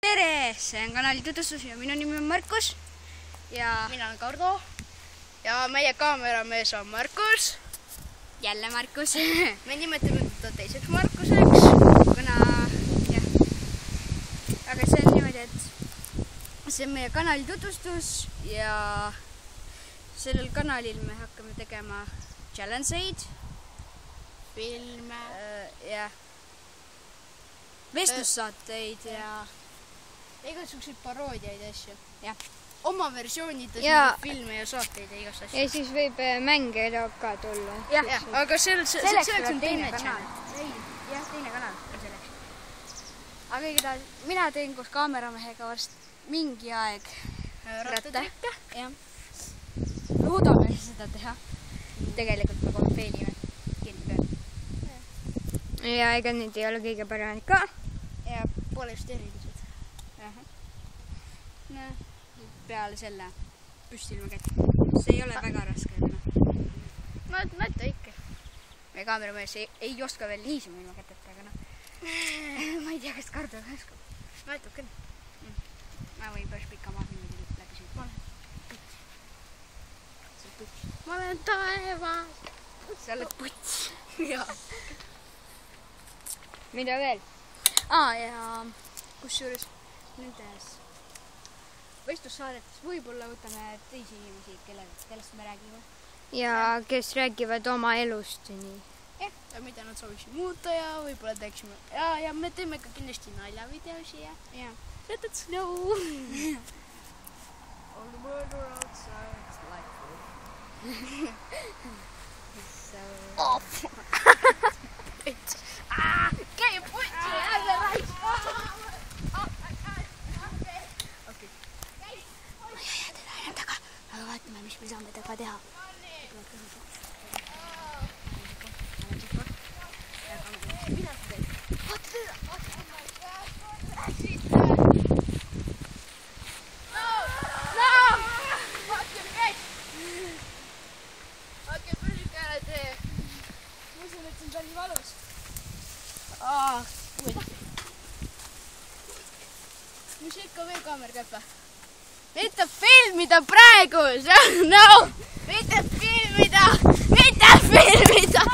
tere, see on kanali tutvustus ja minu nimi on Markus ja mina olen Kardo ja meie kaameramees on Markus. jälle Markus. me nimetame teda teiseks Markuseks, kuna jah, aga see on niimoodi, et see on meie kanali tutvustus ja sellel kanalil me hakkame tegema challenge'eid, filme ja vestlussaateid ja igasuguseid paroodiaid asju. jah. Oma versioonides Ja- filme ja saateid ja igast asju. ja siis võib mänge ka tulla. jah, aga selleks on teine kanal. channel. Jah, teine kanal on selleks. aga igatahes mina teen koos kaameramehega vast mingi aeg Rattatrikke. jah. loodame seda teha. tegelikult me kohe peenime kinni peal. ja ega need ei ole kõige paremad ka. ja Pole just erilised. no, peale selle püssilmakett. see ei ole väga raske. No näita ikka. meie kaameramees ei oska veel niisama ilma käteta, aga noh. ma ei tea, kas Kardo ka oskab. Näitab küll. ma võin päris pika maha niimoodi läbi sõita. Ma olen taevas. sa oled puts. Jaa. mida veel? Ja kusjuures nendes võistlussaadetes võib-olla võtame teisi inimesi, kellest me räägime. ja kes räägivad oma elust nii. Ja mida nad sooviksid muuta ja võib-olla teeksime. Ja me teeme ka kindlasti naljavideosi ja jah. let us know. All the weather outside is like off. Käi putsi jälle raisk. Okei. aga vaatame, mis me saame temaga teha. Mida sa teed? Vaata teda. Päris valus. Mis ikka veel kaamera käib või? Mitte filmida praegu! No! Mitte filmida! Mitte filmida!